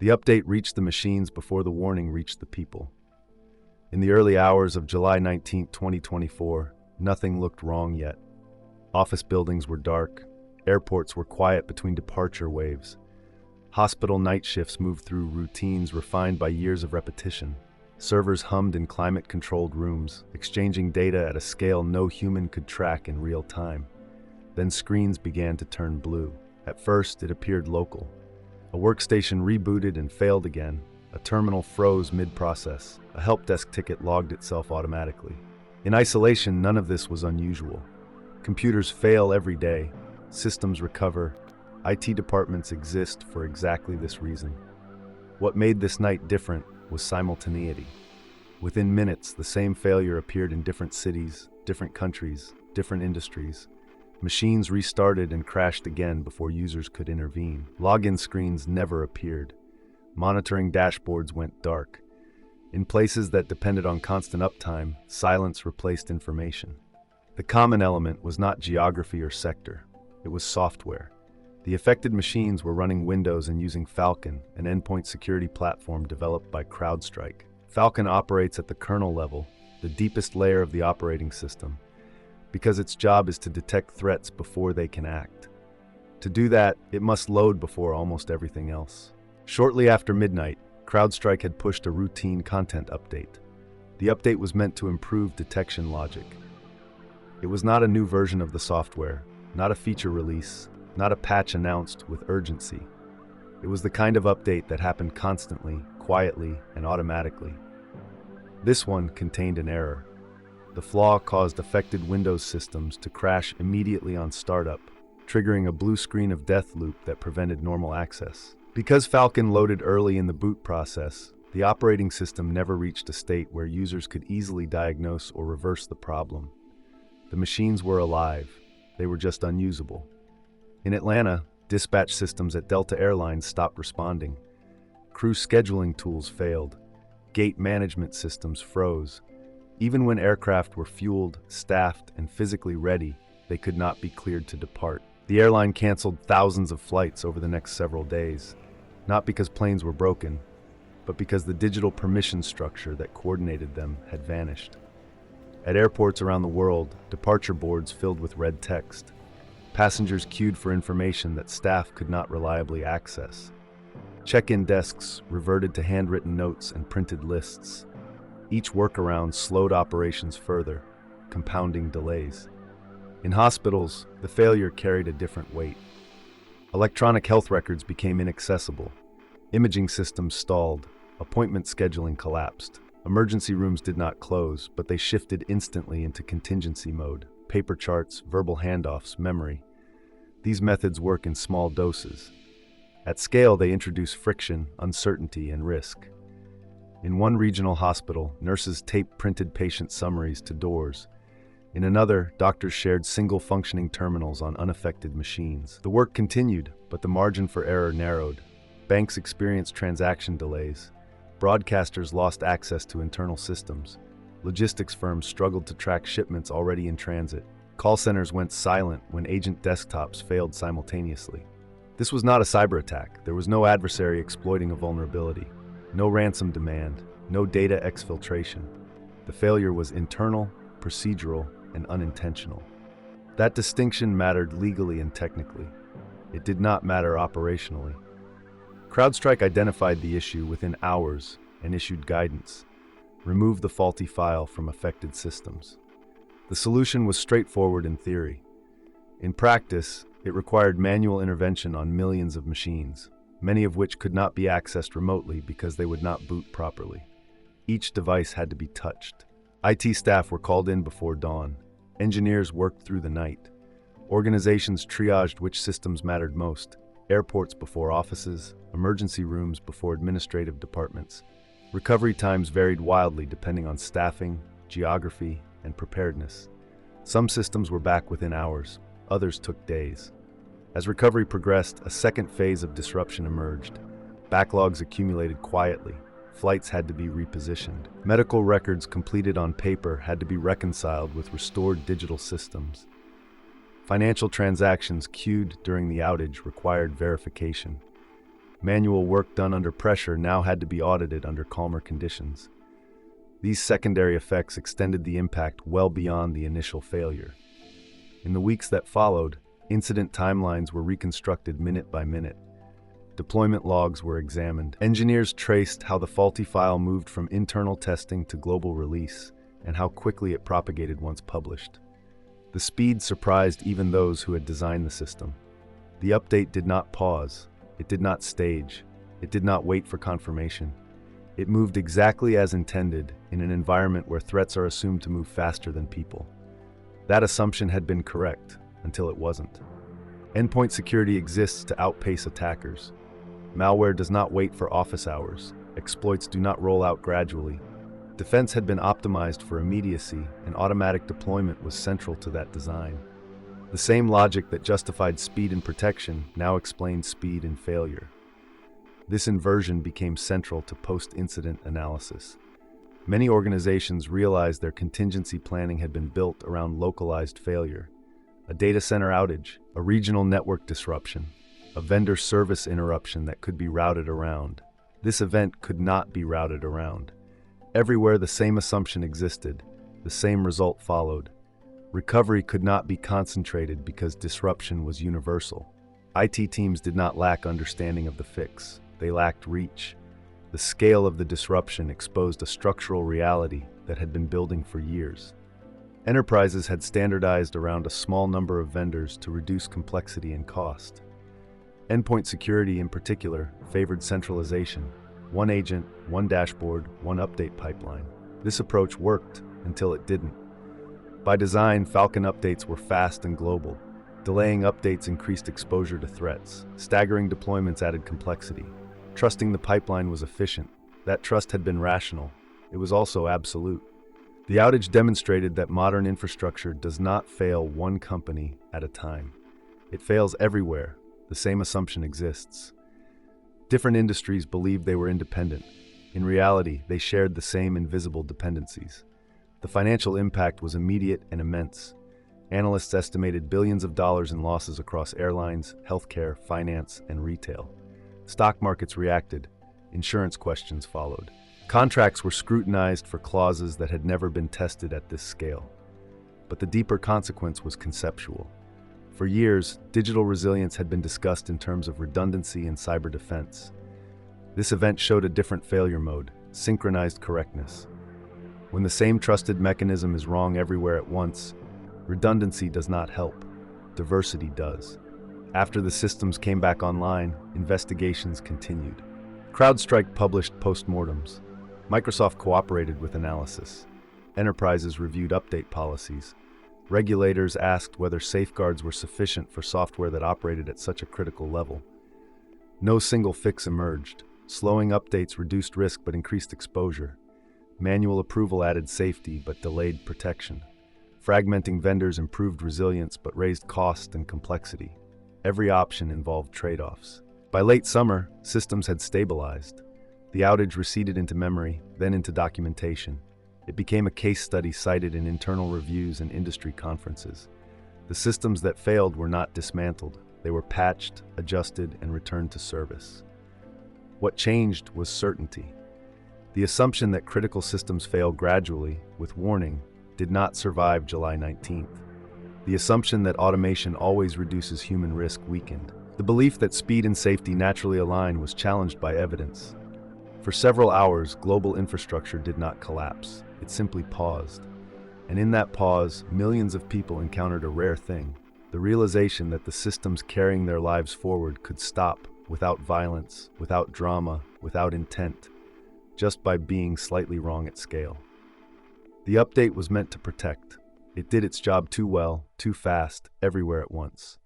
The update reached the machines before the warning reached the people. In the early hours of July 19, 2024, nothing looked wrong yet. Office buildings were dark, airports were quiet between departure waves. Hospital night shifts moved through routines refined by years of repetition. Servers hummed in climate-controlled rooms, exchanging data at a scale no human could track in real time. Then screens began to turn blue. At first, it appeared local. A workstation rebooted and failed again. A terminal froze mid-process. A help desk ticket logged itself automatically. In isolation, none of this was unusual. Computers fail every day. Systems recover. IT departments exist for exactly this reason. What made this night different was simultaneity. Within minutes, the same failure appeared in different cities, different countries, different industries. Machines restarted and crashed again before users could intervene. Login screens never appeared. Monitoring dashboards went dark. In places that depended on constant uptime, silence replaced information. The common element was not geography or sector. It was software. The affected machines were running Windows and using Falcon, an endpoint security platform developed by CrowdStrike. Falcon operates at the kernel level, the deepest layer of the operating system, because its job is to detect threats before they can act. To do that, it must load before almost everything else. Shortly after midnight, CrowdStrike had pushed a routine content update. The update was meant to improve detection logic. It was not a new version of the software, not a feature release, not a patch announced with urgency. It was the kind of update that happened constantly, quietly, and automatically. This one contained an error. The flaw caused affected Windows systems to crash immediately on startup, triggering a blue screen of death loop that prevented normal access. Because Falcon loaded early in the boot process, the operating system never reached a state where users could easily diagnose or reverse the problem. The machines were alive, they were just unusable. In Atlanta, dispatch systems at Delta Airlines stopped responding. Crew scheduling tools failed. Gate management systems froze. Even when aircraft were fueled, staffed, and physically ready, they could not be cleared to depart. The airline canceled thousands of flights over the next several days, not because planes were broken, but because the digital permission structure that coordinated them had vanished. At airports around the world, departure boards filled with red text. Passengers queued for information that staff could not reliably access. Check-in desks reverted to handwritten notes and printed lists. Each workaround slowed operations further, compounding delays. In hospitals, the failure carried a different weight. Electronic health records became inaccessible. Imaging systems stalled. Appointment scheduling collapsed. Emergency rooms did not close, but they shifted instantly into contingency mode. Paper charts, verbal handoffs, memory. These methods work in small doses. At scale, they introduce friction, uncertainty, and risk. In one regional hospital, nurses taped printed patient summaries to doors. In another, doctors shared single-functioning terminals on unaffected machines. The work continued, but the margin for error narrowed. Banks experienced transaction delays. Broadcasters lost access to internal systems. Logistics firms struggled to track shipments already in transit. Call centers went silent when agent desktops failed simultaneously. This was not a cyber attack. There was no adversary exploiting a vulnerability, no ransom demand, no data exfiltration. The failure was internal, procedural, and unintentional. That distinction mattered legally and technically. It did not matter operationally. CrowdStrike identified the issue within hours and issued guidance. Remove the faulty file from affected systems. The solution was straightforward in theory. In practice, it required manual intervention on millions of machines, many of which could not be accessed remotely because they would not boot properly. Each device had to be touched. IT staff were called in before dawn. Engineers worked through the night. Organizations triaged which systems mattered most. Airports before offices, emergency rooms before administrative departments. Recovery times varied wildly depending on staffing, geography, and preparedness. Some systems were back within hours, others took days. As recovery progressed, a second phase of disruption emerged. Backlogs accumulated quietly. Flights had to be repositioned. Medical records completed on paper had to be reconciled with restored digital systems. Financial transactions queued during the outage required verification. Manual work done under pressure now had to be audited under calmer conditions. These secondary effects extended the impact well beyond the initial failure. In the weeks that followed, incident timelines were reconstructed minute by minute. Deployment logs were examined. Engineers traced how the faulty file moved from internal testing to global release and how quickly it propagated once published. The speed surprised even those who had designed the system. The update did not pause. It did not stage. It did not wait for confirmation. It moved exactly as intended in an environment where threats are assumed to move faster than people. That assumption had been correct until it wasn't. Endpoint security exists to outpace attackers. Malware does not wait for office hours. Exploits do not roll out gradually. Defense had been optimized for immediacy, and automatic deployment was central to that design. The same logic that justified speed in protection now explained speed in failure. This inversion became central to post-incident analysis. Many organizations realized their contingency planning had been built around localized failure. A data center outage, a regional network disruption, a vendor service interruption that could be routed around. This event could not be routed around. Everywhere the same assumption existed, the same result followed. Recovery could not be concentrated because disruption was universal. IT teams did not lack understanding of the fix. They lacked reach. The scale of the disruption exposed a structural reality that had been building for years. Enterprises had standardized around a small number of vendors to reduce complexity and cost. Endpoint security, in particular, favored centralization. One agent, one dashboard, one update pipeline. This approach worked until it didn't. By design, Falcon updates were fast and global. Delaying updates increased exposure to threats. Staggering deployments added complexity. Trusting the pipeline was efficient. That trust had been rational. It was also absolute. The outage demonstrated that modern infrastructure does not fail one company at a time. It fails everywhere. The same assumption exists. Different industries believed they were independent. In reality, they shared the same invisible dependencies. The financial impact was immediate and immense. Analysts estimated billions of dollars in losses across airlines, healthcare, finance, and retail. Stock markets reacted. Insurance questions followed. Contracts were scrutinized for clauses that had never been tested at this scale. But the deeper consequence was conceptual. For years, digital resilience had been discussed in terms of redundancy and cyber defense. This event showed a different failure mode, synchronized correctness. When the same trusted mechanism is wrong everywhere at once, redundancy does not help. Diversity does. After the systems came back online, investigations continued. CrowdStrike published postmortems. Microsoft cooperated with analysis. Enterprises reviewed update policies. Regulators asked whether safeguards were sufficient for software that operated at such a critical level. No single fix emerged. Slowing updates reduced risk but increased exposure. Manual approval added safety but delayed protection. Fragmenting vendors improved resilience but raised cost and complexity. Every option involved trade-offs. By late summer, systems had stabilized. The outage receded into memory, then into documentation. It became a case study cited in internal reviews and industry conferences. The systems that failed were not dismantled. They were patched, adjusted, and returned to service. What changed was certainty. The assumption that critical systems fail gradually, with warning, did not survive July 19th. The assumption that automation always reduces human risk weakened. The belief that speed and safety naturally align was challenged by evidence. For several hours, global infrastructure did not collapse. It simply paused. And in that pause, millions of people encountered a rare thing: the realization that the systems carrying their lives forward could stop without violence, without drama, without intent, just by being slightly wrong at scale. The update was meant to protect. It did its job too well, too fast, everywhere at once.